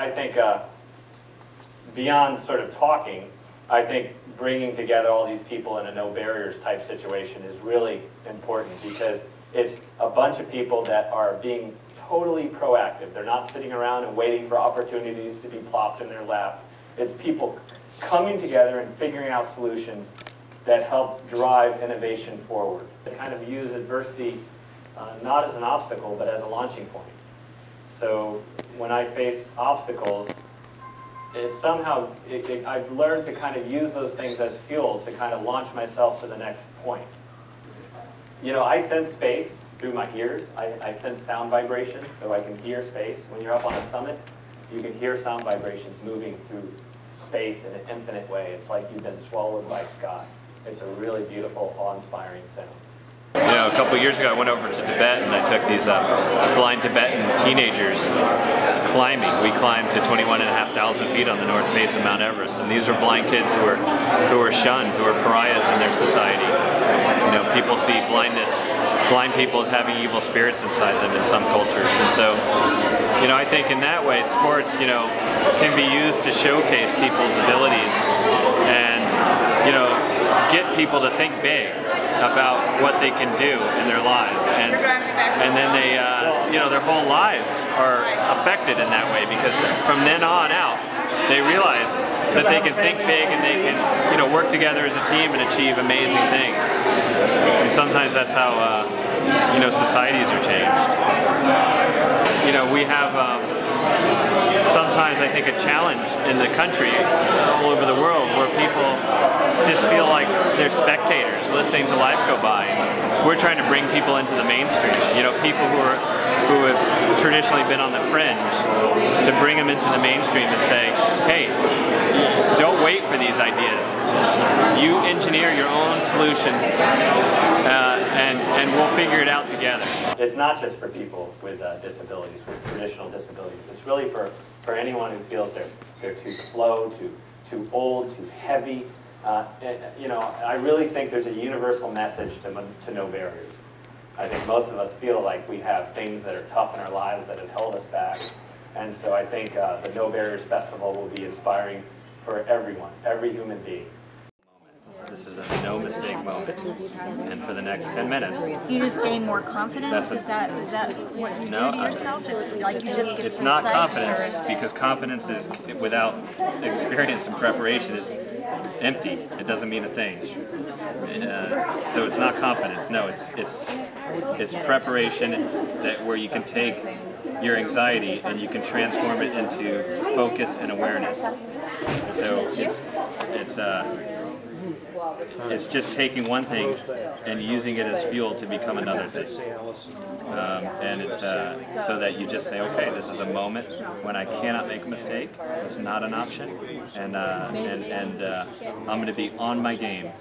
I think beyond sort of talking, I think bringing together all these people in a no barriers type situation is really important, because it's a bunch of people that are being totally proactive. They're not sitting around and waiting for opportunities to be plopped in their lap. It's people coming together and figuring out solutions that help drive innovation forward. They kind of use adversity not as an obstacle, but as a launching point. So when I face obstacles, I've learned to kind of use those things as fuel to kind of launch myself to the next point. You know, I sense space through my ears. I sense sound vibrations, so I can hear space. When you're up on a summit, you can hear sound vibrations moving through space in an infinite way. It's like you've been swallowed by sky. It's a really beautiful, awe-inspiring sound. You know, a couple years ago I went over to Tibet and I took these blind Tibetan teenagers climbing. We climbed to 21,500 feet on the north face of Mount Everest, and these are blind kids who are shunned, who are pariahs in their society. You know, people see blind people as having evil spirits inside them in some cultures, and so, you know, I think in that way sports, you know, can be used to showcase people's abilities and, you know, get people to think big about what they can do in their lives, and then they, you know, their whole lives are affected in that way, because from then on out, they realize that they can think big and they can, you know, work together as a team and achieve amazing things. And sometimes that's how, you know, societies are changed. You know, we have sometimes I think a challenge in the country, all over the world, where people just feel like they're spectators listening to life go by. We're trying to bring people into the mainstream. You know, people who have traditionally been on the fringe, to bring them into the mainstream and say, hey, don't wait for these ideas. You engineer your own solutions, and we'll figure it out together. It's not just for people with disabilities, with traditional disabilities. It's really for anyone who feels they're too slow, too old, too heavy. You know, I really think there's a universal message to no barriers. I think most of us feel like we have things that are tough in our lives that have held us back. And so I think the No Barriers Festival will be inspiring for everyone, every human being. This is a no mistake moment, and for the next 10 minutes. You just gain more confidence? Is that what you do to yourself? It's like you just get It's not confidence, because confidence is, without experience and preparation, is empty. It doesn't mean a thing. So it's not confidence. No, it's preparation where you can take your anxiety and you can transform it into focus and awareness. So it's just taking one thing and using it as fuel to become another thing. And it's so that you just say, okay, this is a moment when I cannot make a mistake. It's not an option, and I'm going to be on my game.